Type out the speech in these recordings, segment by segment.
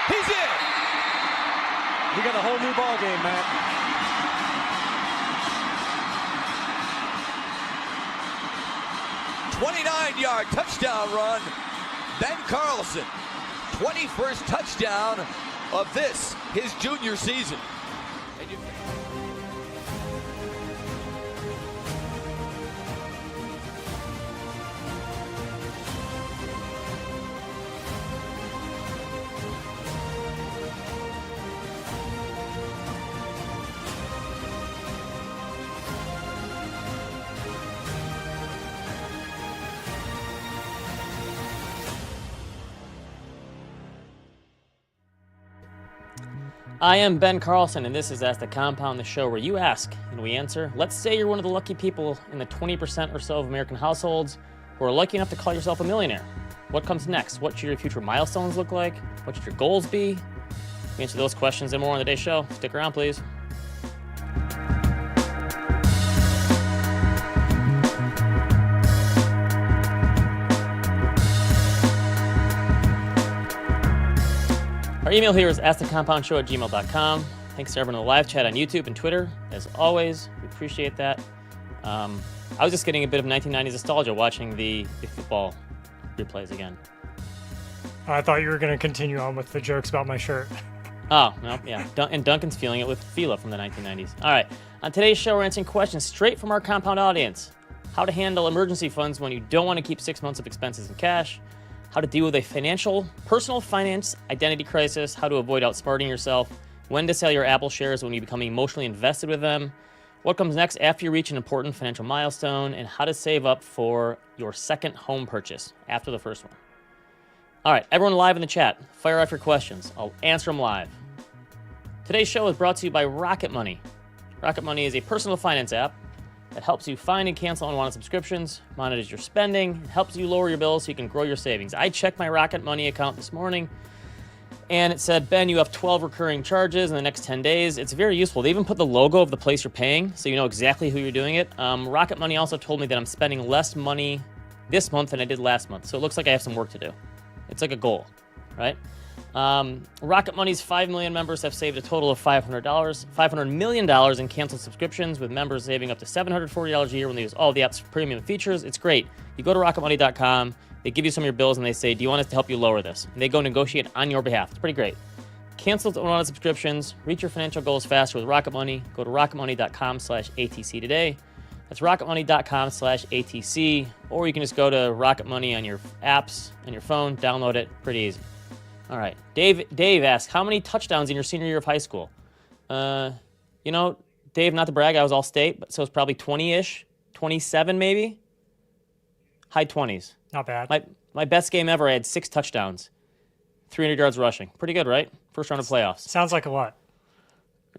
He's in. You got a whole new ball game, Matt. "29-yard touchdown run. Ben Carlson, 21st touchdown of this, his junior season." And you I am Ben Carlson, and this is Ask the Compound, the show where you ask and we answer. Let's say you're one of the lucky people in the 20% or so of American households who are lucky enough to call yourself a millionaire. What comes next? What should your future milestones look like? What should your goals be? We answer those questions and more on today's show. Stick around, please. Our email here is askthecompoundshow@gmail.com. Thanks to everyone in the live chat on YouTube and Twitter. As always, we appreciate that. I was just getting a bit of 1990s nostalgia watching the football replays again. I thought you were going to continue on with the jokes about my shirt. Oh, no, yeah. And Duncan's feeling it with Fila from the 1990s. All right. On today's show, we're answering questions straight from our compound audience. How to handle emergency funds when you don't want to keep 6 months of expenses in cash. How to deal with a personal finance identity crisis, how to avoid outsmarting yourself, when to sell your Apple shares when you become emotionally invested with them, what comes next after you reach an important financial milestone, and how to save up for your second home purchase after the first one. All right, everyone live in the chat, fire off your questions. I'll answer them live. Today's show is brought to you by Rocket Money. Rocket Money is a personal finance app that helps you find and cancel unwanted subscriptions, monitors your spending, and helps you lower your bills so you can grow your savings. I checked my Rocket Money account this morning, and it said, Ben, you have 12 recurring charges in the next 10 days. It's very useful. They even put the logo of the place you're paying, so you know exactly who you're doing it. Rocket Money also told me that I'm spending less money this month than I did last month, so it looks like I have some work to do. It's like a goal, right? Rocket Money's 5 million members have saved a total of $500 million in canceled subscriptions, with members saving up to $740 a year when they use all the app's premium features. It's great. You go to rocketmoney.com, they give you some of your bills, and they say, do you want us to help you lower this? And they go negotiate on your behalf. It's pretty great. Cancel unwanted subscriptions. Reach your financial goals faster with Rocket Money. Go to rocketmoney.com/ATC today. That's rocketmoney.com/ATC, or you can just go to Rocket Money on your apps and your phone, download it, pretty easy. All right. Dave asks, how many touchdowns in your senior year of high school? Dave, not to brag, I was all state, but so it's probably 20-ish, 27 maybe. High 20s. Not bad. My best game ever, I had 6 touchdowns, 300 yards rushing. Pretty good, right? First round of playoffs. Sounds like a lot.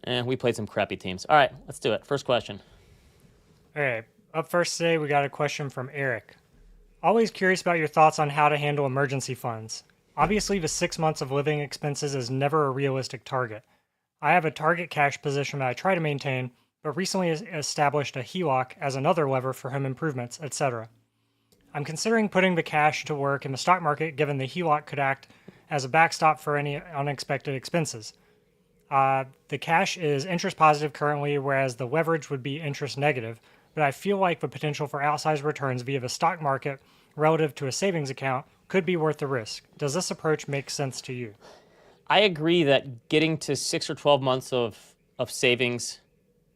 And we played some crappy teams. All right, let's do it. First question. All right. Up first today, we got a question from Eric. Always curious about your thoughts on how to handle emergency funds. Obviously, the 6 months of living expenses is never a realistic target. I have a target cash position that I try to maintain, but recently established a HELOC as another lever for home improvements, etc. I'm considering putting the cash to work in the stock market, given the HELOC could act as a backstop for any unexpected expenses. The cash is interest positive currently, whereas the leverage would be interest negative, but I feel like the potential for outsized returns via the stock market relative to a savings account could be worth the risk. Does this approach make sense to you? I agree that getting to 6 or 12 months of savings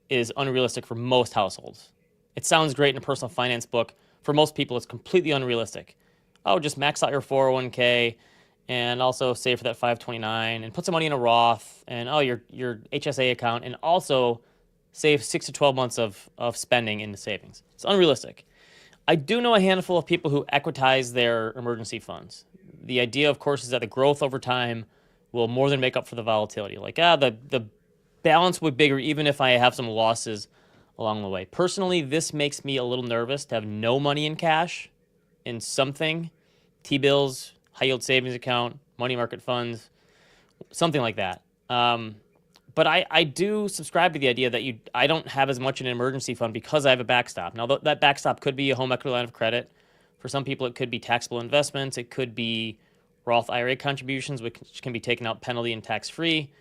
is unrealistic for most households. It sounds great in a personal finance book. For most people, it's completely unrealistic. Oh, just max out your 401k and also save for that 529 and put some money in a Roth and your HSA account and also save 6 to 12 months of spending in the savings. It's unrealistic. I do know a handful of people who equitize their emergency funds. The idea, of course, is that the growth over time will more than make up for the volatility. Like, the balance will be bigger even if I have some losses along the way. Personally, this makes me a little nervous to have no money in cash in something, T-bills, high-yield savings account, money market funds, something like that. But I do subscribe to the idea that I don't have as much in an emergency fund because I have a backstop. Now, that backstop could be a home equity line of credit. For some people, it could be taxable investments. It could be Roth IRA contributions, which can be taken out penalty and tax-free.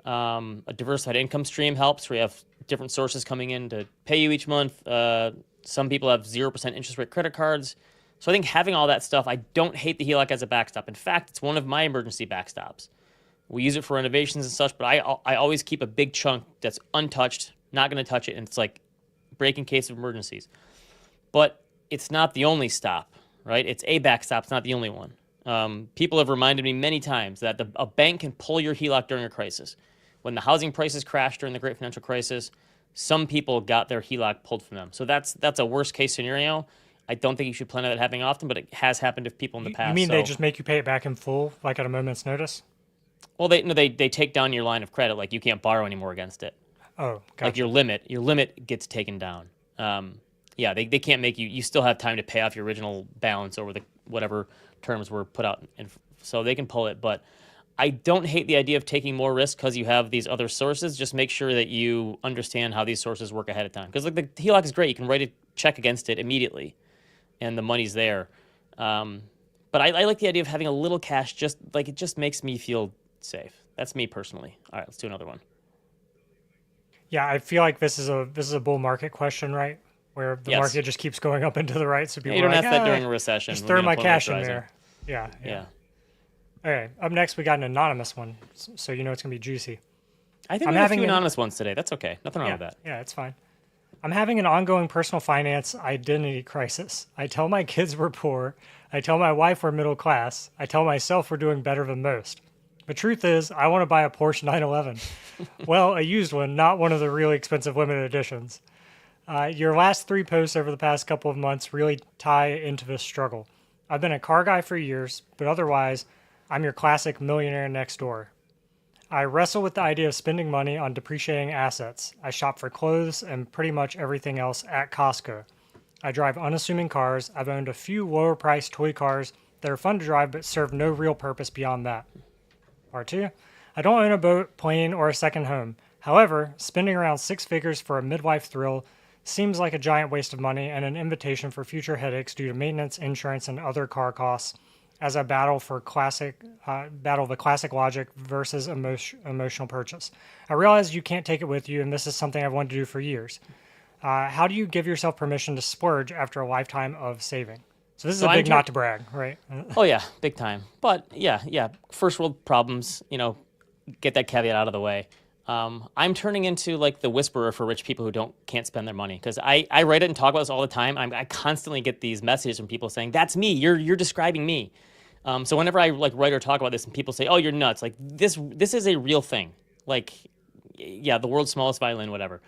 A diversified income stream helps, where you have different sources coming in to pay you each month. Some people have 0% interest rate credit cards. So I think having all that stuff, I don't hate the HELOC as a backstop. In fact, it's one of my emergency backstops. We use it for renovations and such, but I always keep a big chunk that's untouched, not going to touch it, and it's like break in case of emergencies. But it's not the only stop, right? It's a backstop. It's not the only one. People have reminded me many times that a bank can pull your HELOC during a crisis. When the housing prices crashed during the Great Financial Crisis, some people got their HELOC pulled from them. So that's a worst case scenario. I don't think you should plan on that happening often, but it has happened to people in the past. You mean they just make you pay it back in full, like at a moment's notice? Well, they take down your line of credit, like you can't borrow anymore against it. Oh, gotcha. Like your limit gets taken down. Yeah, they can't make you. You still have time to pay off your original balance over the whatever terms were put out, and so they can pull it. But I don't hate the idea of taking more risk because you have these other sources. Just make sure that you understand how these sources work ahead of time. Because like the HELOC is great, you can write a check against it immediately, and the money's there. But I like the idea of having a little cash. Just like it just makes me feel safe. That's me personally. All right, let's do another one. Yeah, I feel like this is a bull market question, right? Where the market just keeps going up and to the right, so people you don't are like, ask that during a recession. Just throw my cash in there. Yeah. Okay, up next we got an anonymous one, so you know it's gonna be juicy. I think we have a few anonymous ones today. That's okay. Nothing wrong with that. Yeah, it's fine. I'm having an ongoing personal finance identity crisis. I tell my kids we're poor. I tell my wife we're middle class. I tell myself we're doing better than most. The truth is, I want to buy a Porsche 911. Well, a used one, not one of the really expensive limited editions. Your last 3 posts over the past couple of months really tie into this struggle. I've been a car guy for years, but otherwise, I'm your classic millionaire next door. I wrestle with the idea of spending money on depreciating assets. I shop for clothes and pretty much everything else at Costco. I drive unassuming cars. I've owned a few lower-priced toy cars that are fun to drive but serve no real purpose beyond that. Part 2. I don't own a boat, plane, or a second home. However, spending around 6 figures for a midlife thrill seems like a giant waste of money and an invitation for future headaches due to maintenance, insurance, and other car costs as I battle the classic logic versus emotional purchase. I realize you can't take it with you, and this is something I've wanted to do for years. How do you give yourself permission to splurge after a lifetime of saving? So this is a big not to brag, right? Oh yeah, big time. But yeah, first world problems, get that caveat out of the way. I'm turning into like the whisperer for rich people who can't spend their money, because I write it and talk about this all the time. I constantly get these messages from people saying, "That's me. You're describing me." So whenever I like write or talk about this, and people say, "Oh, you're nuts," like this is a real thing. Like, yeah, the world's smallest violin, whatever.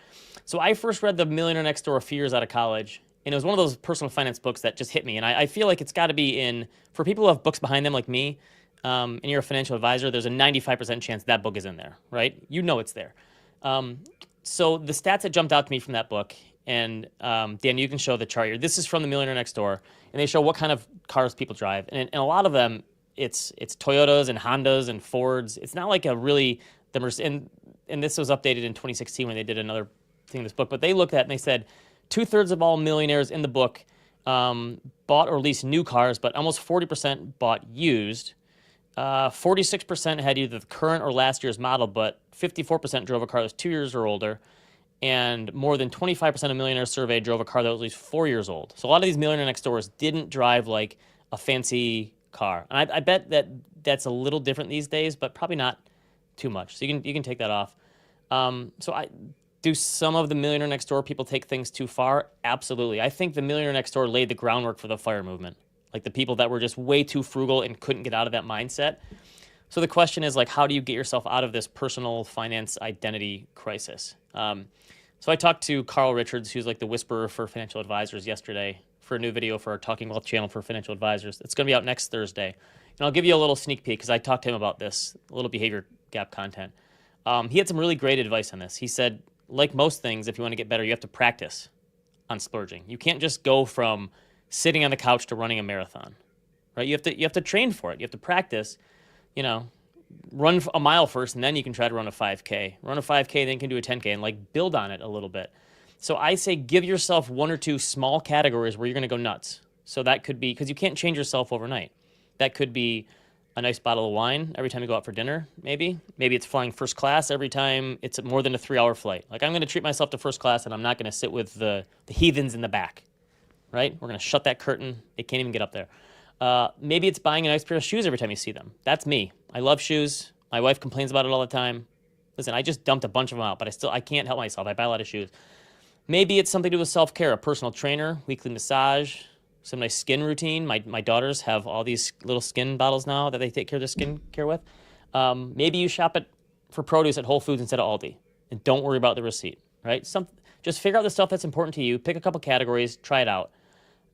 So I first read The Millionaire Next Door a few years out of college, and it was one of those personal finance books that just hit me. And I feel like it's got to be for people who have books behind them like me. And you're a financial advisor, there's a 95% chance that book is in there, right? You know it's there. So the stats that jumped out to me from that book, and Dan, you can show the chart here. This is from The Millionaire Next Door, and they show what kind of cars people drive. And a lot of them, it's Toyotas and Hondas and Fords. It's not like and this was updated in 2016 when they did another thing in this book. But they looked at it and they said 2/3 of all millionaires in the book bought or leased new cars, but almost 40% bought used. 46% had either the current or last year's model, but 54% drove a car that was 2 years or older, and more than 25% of millionaires surveyed drove a car that was at least 4 years old. So a lot of these millionaire next doors didn't drive like a fancy car, and I bet that's a little different these days, but probably not too much. So you can take that off. Do some of the millionaire next door people take things too far? Absolutely. I think the millionaire next door laid the groundwork for the FIRE movement. Like the people that were just way too frugal and couldn't get out of that mindset. So the question is, like, how do you get yourself out of this personal finance identity crisis? So I talked to Carl Richards, who's like the whisperer for financial advisors, yesterday for a new video for our Talking Wealth channel for financial advisors. It's going to be out next Thursday. And I'll give you a little sneak peek because I talked to him about this, a little behavior gap content. He had some really great advice on this. He said, like most things, if you want to get better, you have to practice on splurging. You can't just go from sitting on the couch to running a marathon, right? You have to train for it. You have to practice, run a mile first, and then you can try to run a 5K. Run a 5K, then you can do a 10K, and like build on it a little bit. So I say give yourself 1 or 2 small categories where you're going to go nuts. So that could be, because you can't change yourself overnight. That could be a nice bottle of wine every time you go out for dinner, maybe. Maybe it's flying first class every time it's more than a 3-hour flight. Like, I'm going to treat myself to first class, and I'm not going to sit with the heathens in the back, right? We're going to shut that curtain. They can't even get up there. Maybe it's buying a nice pair of shoes every time you see them. That's me. I love shoes. My wife complains about it all the time. Listen, I just dumped a bunch of them out, but I can't help myself. I buy a lot of shoes. Maybe it's something to do with self-care, a personal trainer, weekly massage, some nice skin routine. My daughters have all these little skin bottles now that they take care of their skin care with. Maybe you shop for produce at Whole Foods instead of Aldi, and don't worry about the receipt, right? Just figure out the stuff that's important to you, pick a couple categories, try it out.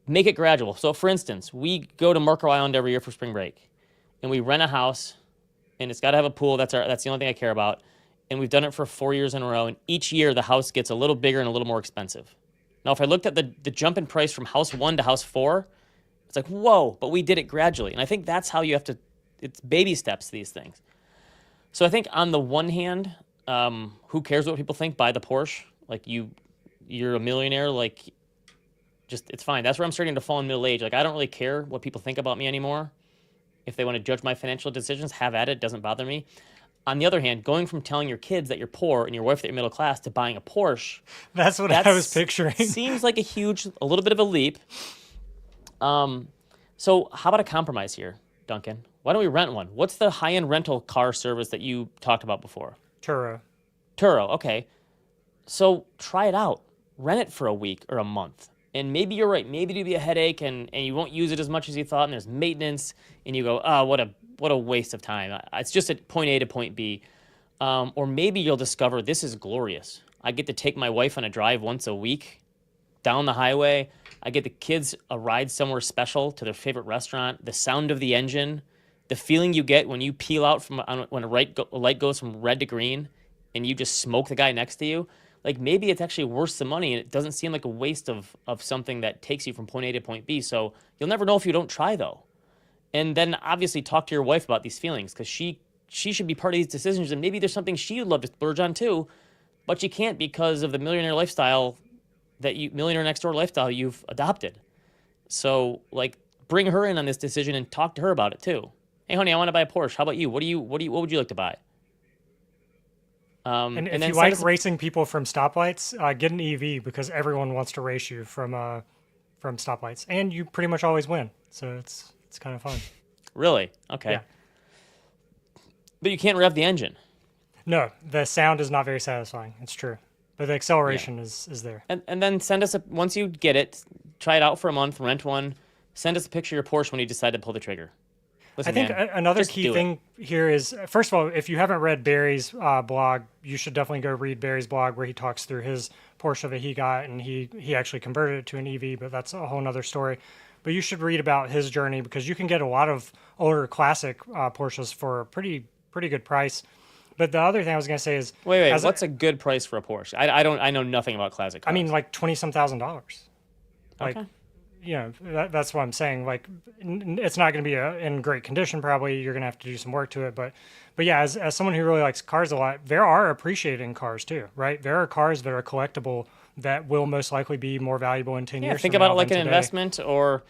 Make it gradual. So, for instance, we go to Marco Island every year for spring break, and we rent a house, and it's got to have a pool. That's the only thing I care about. And we've done it for 4 years in a row, and each year the house gets a little bigger and a little more expensive. Now, if I looked at the jump in price from house 1 to house 4, it's like, whoa, but we did it gradually. And I think that's how you have to, it's baby steps, these things. So I think on the one hand, who cares what people think? Buy the Porsche. Like, you're a millionaire, like, just, it's fine. That's where I'm starting to fall in middle age. Like, I don't really care what people think about me anymore. If they want to judge my financial decisions, have at it. It doesn't bother me. On the other hand, going from telling your kids that you're poor and your wife that you're middle class to buying a Porsche. That's what I was picturing. Seems like a little bit of a leap. So how about a compromise here, Duncan? Why don't we rent one? What's the high-end rental car service that you talked about before? Turo, okay. So try it out. Rent it for a week or a month. And maybe you're right. Maybe it'll be a headache and you won't use it as much as you thought, and there's maintenance, and you go, oh, what a waste of time. It's just at point A to point B. Or maybe you'll discover this is glorious. I get to take my wife on a drive once a week down the highway. I get the kids a ride somewhere special to their favorite restaurant. The sound of the engine, the feeling you get when you peel out when a light goes from red to green and you just smoke the guy next to you. Like, maybe it's actually worth the money and it doesn't seem like a waste of something that takes you from point A to point B. So you'll never know if you don't try, though. And then obviously talk to your wife about these feelings, because she should be part of these decisions, and maybe there's something she would love to splurge on too, but you can't because of the millionaire next door lifestyle you've adopted. So, like, bring her in on this decision and talk to her about it too. Hey, honey, I want to buy a Porsche. How about you? What would you like to buy? And if you like racing people from stoplights, get an EV, because everyone wants to race you from stoplights, and you pretty much always win. So it's kind of fun. Really? Okay. Yeah. But you can't rev the engine. No, the sound is not very satisfying. It's true. But the acceleration is there. And then send us once you get it, try it out for a month, rent one, send us a picture of your Porsche when you decide to pull the trigger. Listen, I think another key thing here is, first of all, if you haven't read Barry's blog, you should definitely go read Barry's blog, where he talks through his Porsche that he got, and he actually converted it to an EV, but that's a whole nother story. But you should read about his journey, because you can get a lot of older classic Porsches for a pretty good price. But the other thing I was going to say is, wait, what's a good price for a Porsche? I know nothing about classic cars. I mean, like $20,000. Like, okay. You know, that's what I'm saying. Like, it's not going to be in great condition. Probably you're going to have to do some work to it. But yeah, as someone who really likes cars a lot, there are appreciating cars too, right? There are cars that are collectible that will most likely be more valuable in 10 years. Think about it like an investment, or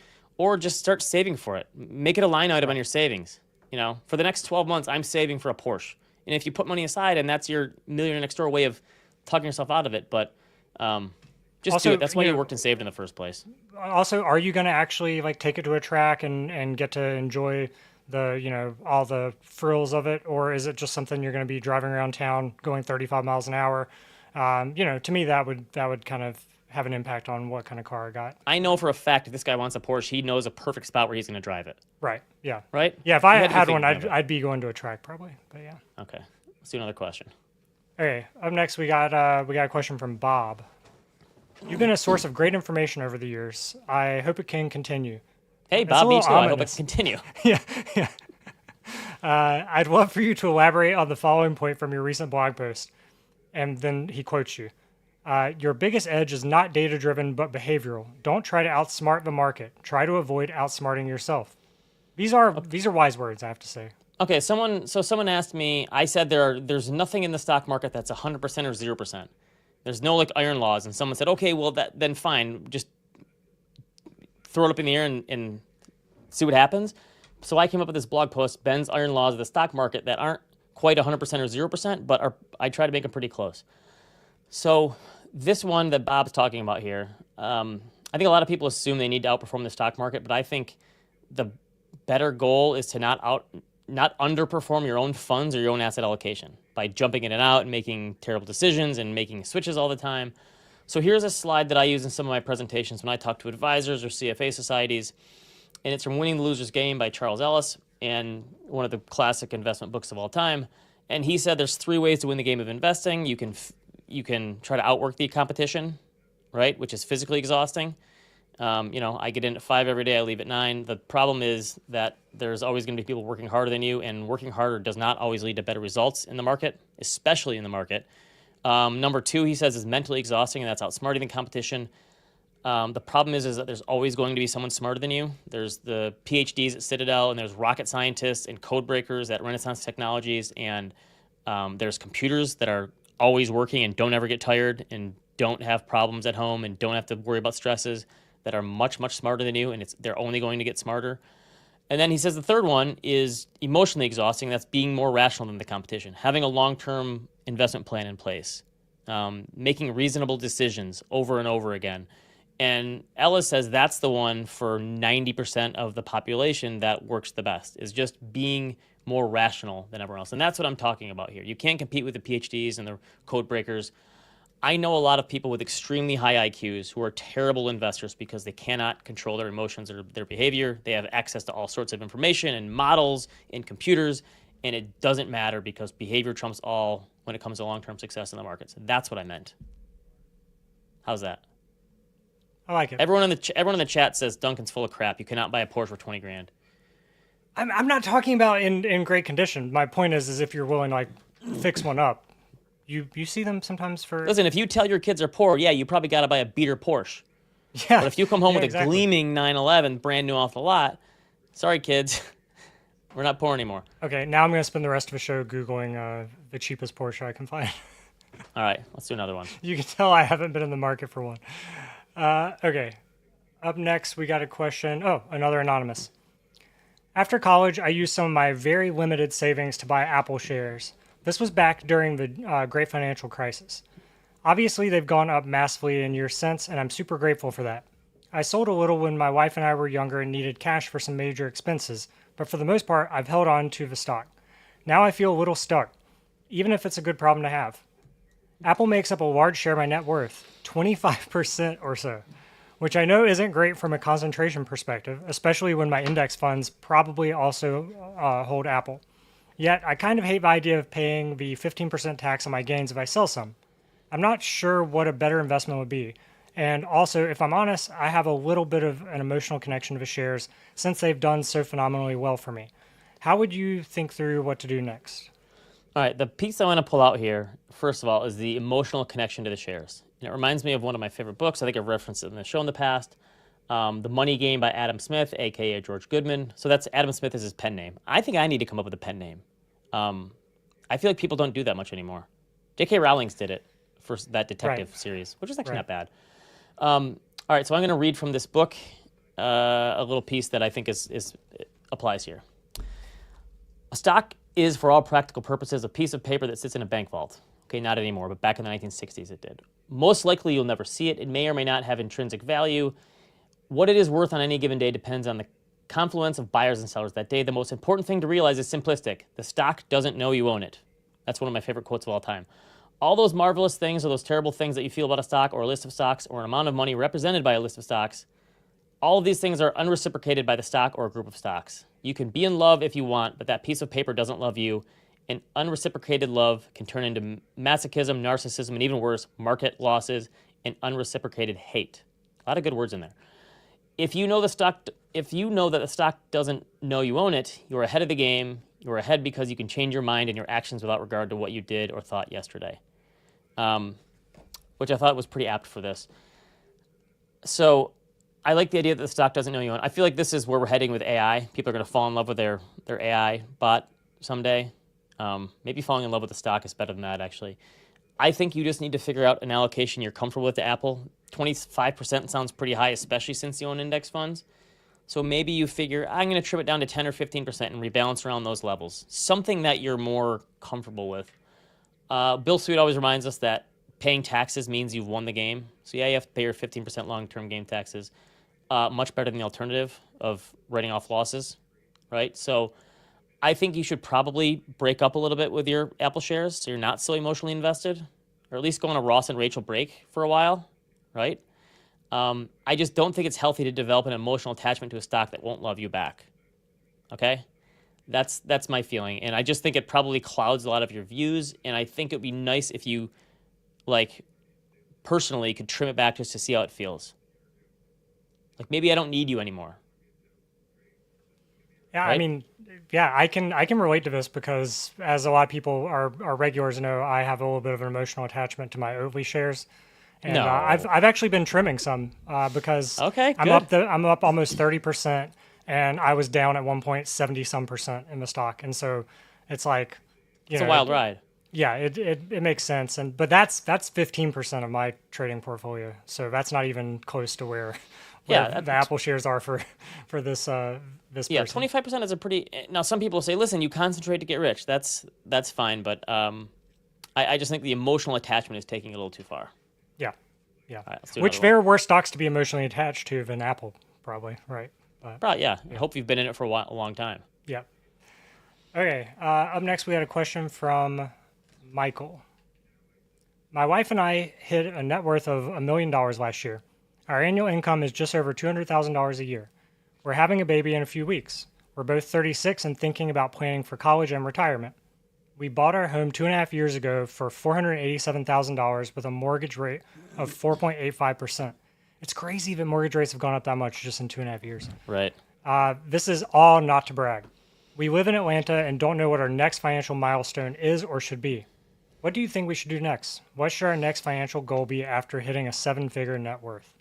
just start saving for it. Make it a line item on your savings. You know, for the next 12 months, I'm saving for a Porsche. And if you put money aside, and that's your millionaire next door way of tugging yourself out of it, but just also, do it. That's why you worked and saved in the first place. Also, are you going to actually like take it to a track and get to enjoy the, all the frills of it, or is it just something you're going to be driving around town going 35 miles an hour? To me, that would kind of have an impact on what kind of car I got. I know for a fact if this guy wants a Porsche, he knows a perfect spot where he's going to drive it. Right. Yeah. Right? Yeah, if I had one, I'd be going to a track probably. But yeah. Okay. Let's do another question. Okay. Up next, we got a question from Bob. You've been a source of great information over the years. I hope it can continue. Hey, Bob, me too. I hope it can continue. Yeah. I'd love for you to elaborate on the following point from your recent blog post. And then he quotes you. Your biggest edge is not data-driven, but behavioral. Don't try to outsmart the market. Try to avoid outsmarting yourself. These are wise words, I have to say. Okay, someone asked me, I said there's nothing in the stock market that's 100% or 0%. There's no like iron laws, and someone said, okay, well then fine, just throw it up in the air and see what happens. So I came up with this blog post, Ben's Iron Laws of the Stock Market, that aren't quite 100% or 0%, but I try to make them pretty close. So this one that Bob's talking about here, I think a lot of people assume they need to outperform the stock market, but I think the better goal is to not underperform your own funds or your own asset allocation by jumping in and out and making terrible decisions and making switches all the time. So here's a slide that I use in some of my presentations when I talk to advisors or CFA societies, and it's from Winning the Loser's Game by Charles Ellis, and one of the classic investment books of all time. And he said there's 3 ways to win the game of investing. You can try to outwork the competition, right, which is physically exhausting. I get in at 5 every day, I leave at 9. The problem is that there's always going to be people working harder than you, and working harder does not always lead to better results in the market, especially in the market. Number 2, he says, is mentally exhausting, and that's outsmarting the competition. The problem is that there's always going to be someone smarter than you. There's the PhDs at Citadel, and there's rocket scientists and code breakers at Renaissance Technologies, and there's computers that are always working and don't ever get tired and don't have problems at home and don't have to worry about stresses, that are much, much smarter than you, and they're only going to get smarter. And then he says the third one is emotionally exhausting. That's being more rational than the competition, having a long-term investment plan in place, making reasonable decisions over and over again. And Ellis says that's the one for 90% of the population that works the best, is just being more rational than everyone else. And that's what I'm talking about here. You can't compete with the PhDs and the code breakers. I know a lot of people with extremely high IQs who are terrible investors because they cannot control their emotions or their behavior. They have access to all sorts of information and models and computers, and it doesn't matter because behavior trumps all when it comes to long-term success in the markets. That's what I meant. How's that? I like it. Everyone in the chat says Duncan's full of crap. You cannot buy a Porsche for 20 grand. I'm not talking about in great condition. My point is if you're willing to like fix one up. You see them sometimes for... Listen, if you tell your kids are poor, yeah, you probably got to buy a beater Porsche. Yeah. But if you come home with exactly. a gleaming 911 brand new off the lot, sorry, kids, we're not poor anymore. Okay, now I'm going to spend the rest of the show Googling the cheapest Porsche I can find. All right, let's do another one. You can tell I haven't been in the market for one. Okay, up next we got a question. Oh, another anonymous. After college, I used some of my very limited savings to buy Apple shares. This was back during the great financial crisis. Obviously, they've gone up massively in years since, and I'm super grateful for that. I sold a little when my wife and I were younger and needed cash for some major expenses, but for the most part, I've held on to the stock. Now I feel a little stuck, even if it's a good problem to have. Apple makes up a large share of my net worth, 25% or so, which I know isn't great from a concentration perspective, especially when my index funds probably also hold Apple. Yet, I kind of hate the idea of paying the 15% tax on my gains if I sell some. I'm not sure what a better investment would be. And also, if I'm honest, I have a little bit of an emotional connection to the shares since they've done so phenomenally well for me. How would you think through what to do next? All right, the piece I want to pull out here, first of all, is the emotional connection to the shares. And it reminds me of one of my favorite books. I think I've referenced it in the show in the past. The Money Game by Adam Smith, a.k.a. George Goodman. So that's Adam Smith is his pen name. I think I need to come up with a pen name. I feel like people don't do that much anymore. J.K. Rowling's did it for that detective series, which is actually not bad. All right, so I'm going to read from this book a little piece that I think applies here. A stock is, for all practical purposes, a piece of paper that sits in a bank vault. Okay, not anymore, but back in the 1960s it did. Most likely you'll never see it. It may or may not have intrinsic value. What it is worth on any given day depends on the confluence of buyers and sellers that day. The most important thing to realize is simplistic. The stock doesn't know you own it. That's one of my favorite quotes of all time. All those marvelous things or those terrible things that you feel about a stock or a list of stocks or an amount of money represented by a list of stocks, all of these things are unreciprocated by the stock or a group of stocks. You can be in love if you want, but that piece of paper doesn't love you. And unreciprocated love can turn into masochism, narcissism, and even worse, market losses and unreciprocated hate. A lot of good words in there. If you know that the stock doesn't know you own it, you're ahead of the game. You're ahead because you can change your mind and your actions without regard to what you did or thought yesterday, which I thought was pretty apt for this. So I like the idea that the stock doesn't know you own it. I feel like this is where we're heading with AI. People are going to fall in love with their AI bot someday. Maybe falling in love with the stock is better than that, actually. I think you just need to figure out an allocation you're comfortable with to Apple. 25% sounds pretty high, especially since you own index funds. So maybe you figure, I'm going to trim it down to 10 or 15% and rebalance around those levels. Something that you're more comfortable with. Bill Sweet always reminds us that paying taxes means you've won the game. So yeah, you have to pay your 15% long-term game taxes. Much better than the alternative of writing off losses, right? So I think you should probably break up a little bit with your Apple shares so you're not so emotionally invested, or at least go on a Ross and Rachel break for a while, right? I just don't think it's healthy to develop an emotional attachment to a stock that won't love you back, okay? That's my feeling, and I just think it probably clouds a lot of your views, and I think it would be nice if you, like, personally could trim it back just to see how it feels. Like, maybe I don't need you anymore. Yeah, Right? I mean, yeah, I can relate to this because, as a lot of people, our regulars know, I have a little bit of an emotional attachment to my Oatly shares, and No. I've actually been trimming some because Okay, I'm good. I'm up almost 30%, and I was down at one point 70% in the stock, and so it's like, It's a wild ride. Yeah, it makes sense, but that's 15% of my trading portfolio, so that's not even close to where Yeah, the Apple shares are for this this Yeah, person. 25% is a pretty. Now, some people say, "Listen, you concentrate to get rich." That's fine, but I just think the emotional attachment is taking it a little too far. Yeah, yeah. All right, let's do Which another there are worse stocks to be emotionally attached to than Apple, probably, right? But Probably, yeah. I hope you've been in it for a long time. yeah. Okay. Up next, we had a question from Michael. My wife and I hit a net worth of $1 million last year. Our annual income is just over $200,000 a year. We're having a baby in a few weeks. We're both 36 and thinking about planning for college and retirement. We bought our home 2.5 years ago for $487,000 with a mortgage rate of 4.85%. It's crazy that mortgage rates have gone up that much just in 2.5 years. Right. This is all not to brag. We live in Atlanta and don't know what our next financial milestone is or should be. What do you think we should do next? What should our next financial goal be after hitting a 7-figure net worth?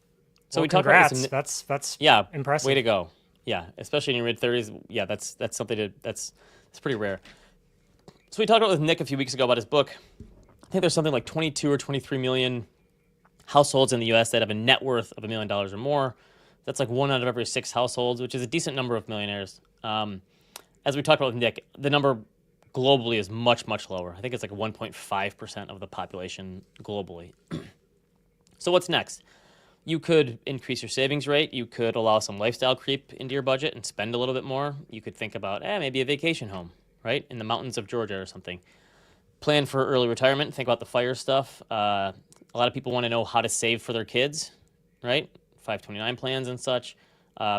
So Well, we talked about congrats. this. That's Yeah, impressive. Way to go. Yeah, especially in your mid-30s. Yeah, that's something that's pretty rare. So we talked about with Nick a few weeks ago about his book. I think there's something like 22 or 23 million households in the U.S. that have a net worth of $1 million or more. That's like 1 out of every 6 households, which is a decent number of millionaires. As we talked about with Nick, the number globally is much, much lower. I think it's like 1.5% of the population globally. So what's next? You could increase your savings rate. You could allow some lifestyle creep into your budget and spend a little bit more. You could think about maybe a vacation home, right, in the mountains of Georgia or something. Plan for early retirement. Think about the FIRE stuff. A lot of people want to know how to save for their kids, right? 529 plans and such.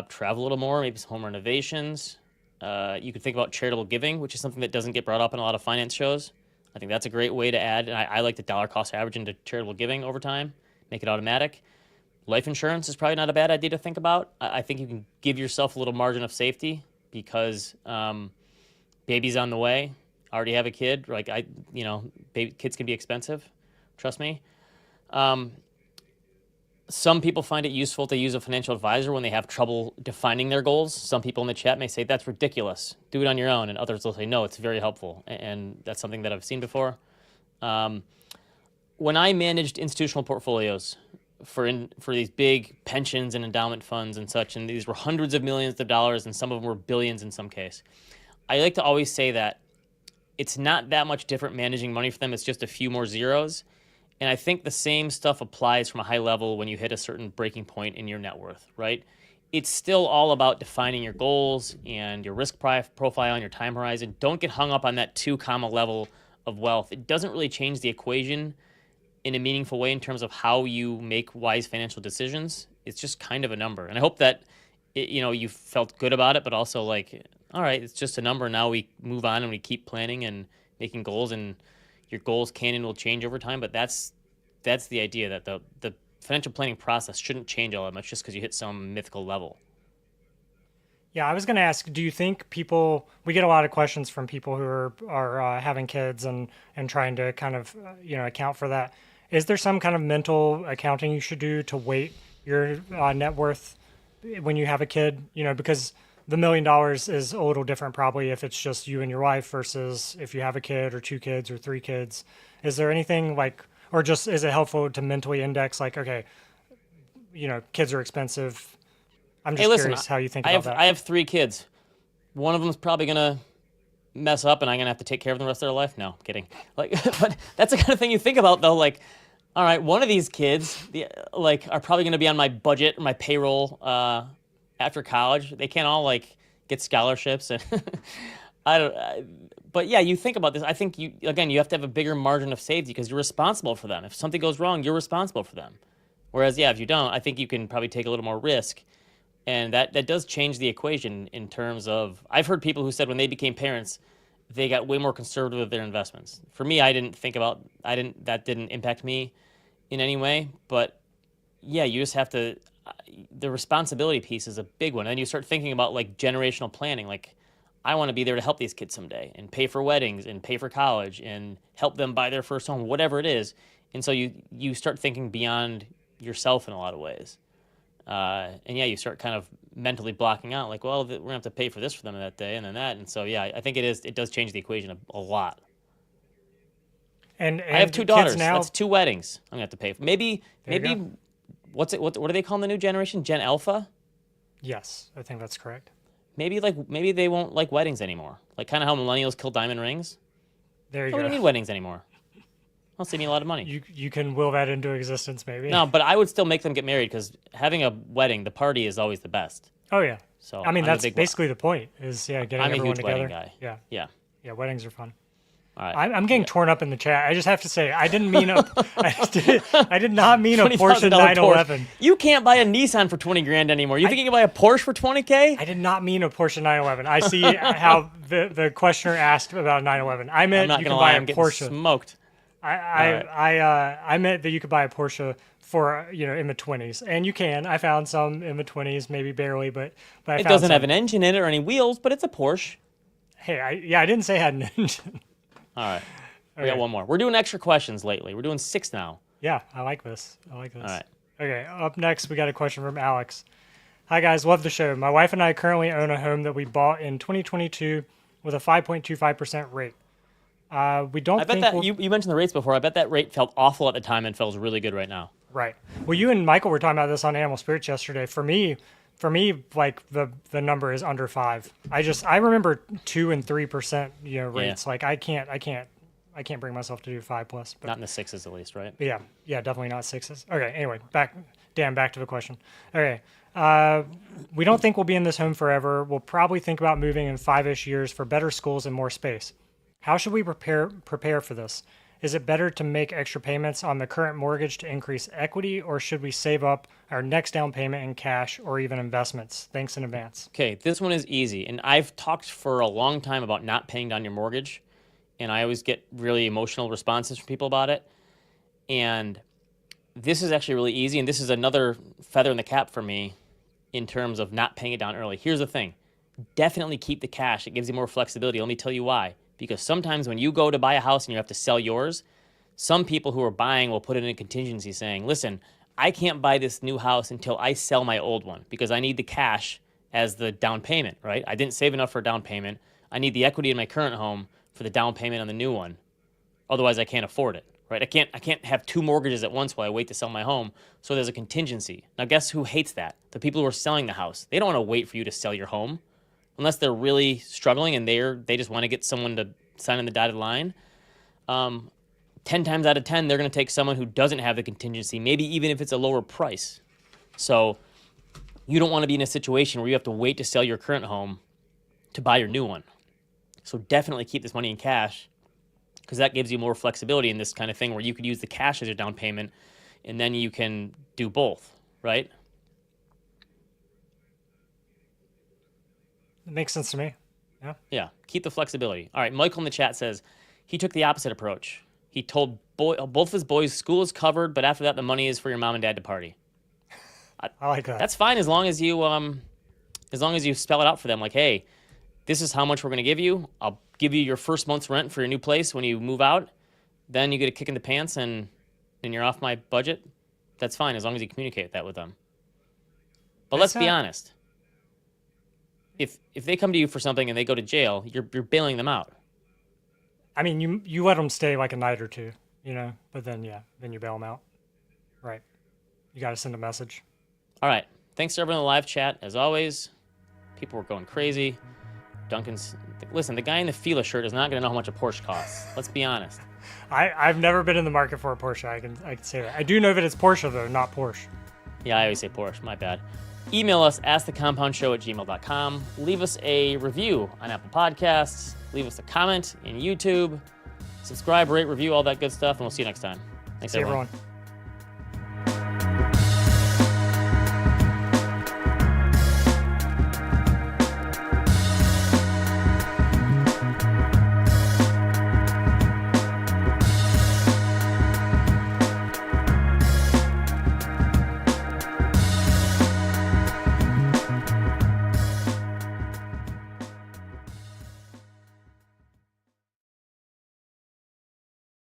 Travel a little more, maybe some home renovations. You could think about charitable giving, which is something that doesn't get brought up in a lot of finance shows. I think that's a great way to add. And I like the dollar cost average into charitable giving over time, make it automatic. Life insurance is probably not a bad idea to think about. I think you can give yourself a little margin of safety because baby's on the way. Already have a kid. Like kids can be expensive. Trust me. Some people find it useful to use a financial advisor when they have trouble defining their goals. Some people in the chat may say that's ridiculous. Do it on your own, and others will say no, it's very helpful, and that's something that I've seen before. When I managed institutional portfolios for these big pensions and endowment funds and such, and these were hundreds of millions of dollars, and some of them were billions in some case, I like to always say that it's not that much different managing money for them. It's just a few more zeros. And I think the same stuff applies from a high level when you hit a certain breaking point in your net worth, right? It's still all about defining your goals and your risk profile and your time horizon. Don't get hung up on that 2 comma level of wealth. It doesn't really change the equation in a meaningful way in terms of how you make wise financial decisions. It's just kind of a number. And I hope that you felt good about it, but also like, all right, it's just a number. Now we move on and we keep planning and making goals, and your goals can and will change over time. But that's the idea, that the financial planning process shouldn't change all that much just because you hit some mythical level. Yeah, I was going to ask, do you think we get a lot of questions from people who are having kids and trying to kind of, account for that. Is there some kind of mental accounting you should do to weight your net worth when you have a kid? Because the $1 million is a little different probably if it's just you and your wife versus if you have a kid or 2 kids or 3 kids. Is there anything or just is it helpful to mentally index like, okay, kids are expensive. I'm Hey, just listen, curious how you think I about have that. I have 3 kids. One of them's probably gonna mess up, and I'm gonna have to take care of them the rest of their life. No, I'm kidding. Like, but that's the kind of thing you think about, though. Like, all right, one of these kids, are probably gonna be on my budget, my payroll after college. They can't all get scholarships, and I don't. But yeah, you think about this. I think you have to have a bigger margin of safety because you're responsible for them. If something goes wrong, you're responsible for them. Whereas, yeah, if you don't, I think you can probably take a little more risk. And that does change the equation in terms of, I've heard people who said when they became parents, they got way more conservative with their investments. For me, that didn't impact me in any way. But yeah, you just have to, the responsibility piece is a big one. And you start thinking about generational planning. Like, I want to be there to help these kids someday and pay for weddings and pay for college and help them buy their first home, whatever it is. And so you start thinking beyond yourself in a lot of ways. And yeah, you start kind of mentally blocking out, we're gonna have to pay for this for them that day and then that. And so yeah, I think it does change the equation a lot. And I have 2 daughters. now, That's 2 weddings I'm gonna have to pay for. Maybe what do they call the new generation? Gen Alpha? yes, I think that's correct. Maybe they won't like weddings anymore. Like kind of how millennials kill diamond rings. There you We go. don't need weddings anymore. I'll save me a lot of money. You can will that into existence, maybe. No, but I would still make them get married because having a wedding, the party is always the best. Oh yeah. So I mean, I'm a that's big basically the point. Is getting I'm a everyone huge together. wedding guy. Yeah. Yeah. Yeah, weddings are fun. All right. I'm getting torn up in the chat. I just have to say, I didn't mean I did not mean a Porsche $20,000 911. Porsche. You can't buy a Nissan for 20 grand anymore. You think you can buy a Porsche for 20K? I did not mean a Porsche 911. I see how the questioner asked about a 911. I I'm meant not you gonna can lie. buy I'm a getting Porsche. smoked. I meant that you could buy a Porsche for in the 20s, and you can. I found some in the 20s, maybe barely, but I It found doesn't some. have an engine in it or any wheels, but it's a Porsche. Hey, I didn't say it had an engine. All right. We Okay. got one more. We're doing extra questions lately. We're doing 6 now. Yeah, I like this. All right. Okay, up next, we got a question from Alex. Hi, guys. Love the show. My wife and I currently own a home that we bought in 2022 with a 5.25% rate. We don't I bet think that we'll... you mentioned the rates before. I bet that rate felt awful at the time and feels really good right now. Right. Well, you and Michael were talking about this on Animal Spirits yesterday. For me, the number is under 5. I remember 2 and 3%, rates. Yeah. Like I can't bring myself to do 5 plus. But Not in the 6s at least, right? yeah, definitely not 6s. Okay. Anyway, back to the question. Okay. We don't think we'll be in this home forever. We'll probably think about moving in 5-ish years for better schools and more space. How should we prepare for this? Is it better to make extra payments on the current mortgage to increase equity, or should we save up our next down payment in cash or even investments? Thanks in advance. Okay, this one is easy. And I've talked for a long time about not paying down your mortgage. And I always get really emotional responses from people about it. And this is actually really easy. And this is another feather in the cap for me in terms of not paying it down early. Here's the thing. Definitely keep the cash. It gives you more flexibility. Let me tell you why. Because sometimes when you go to buy a house and you have to sell yours, some people who are buying will put it in a contingency saying, listen, I can't buy this new house until I sell my old one because I need the cash as the down payment, right? I didn't save enough for a down payment. I need the equity in my current home for the down payment on the new one. Otherwise, I can't afford it, right? I can't have 2 mortgages at once while I wait to sell my home. So there's a contingency. Now, guess who hates that? The people who are selling the house. They don't want to wait for you to sell your home. Unless they're really struggling and they just want to get someone to sign on the dotted line. 10 times out of 10, they're going to take someone who doesn't have the contingency, maybe even if it's a lower price. So you don't want to be in a situation where you have to wait to sell your current home to buy your new one. So definitely keep this money in cash because that gives you more flexibility in this kind of thing where you could use the cash as your down payment and then you can do both, right? It makes sense to me. Yeah. Yeah, keep the flexibility. All right, Michael in the chat says he took the opposite approach. He told both of his boys school is covered, but after that the money is for your mom and dad to party. I like that. That's fine as long as you spell it out for them. Like, hey, this is how much we're going to give you. I'll give you your first month's rent for your new place when you move out. Then you get a kick in the pants and you're off my budget. That's fine as long as you communicate that with them. But let's be honest. If they come to you for something and they go to jail, you're bailing them out. I mean, you let them stay like a night or two, but then you bail them out. Right. You got to send a message. All right. Thanks to everyone in the live chat, as always. People were going crazy. Listen, the guy in the Fila shirt is not going to know how much a Porsche costs. Let's be honest. I've never been in the market for a Porsche. I can say that. I do know that it's Porsche, though, not Porsche. Yeah, I always say Porsche. My bad. Email us, askthecompoundshow@gmail.com. Leave us a review on Apple Podcasts. Leave us a comment in YouTube. Subscribe, rate, review, all that good stuff, and we'll see you next time. Thanks, See everyone.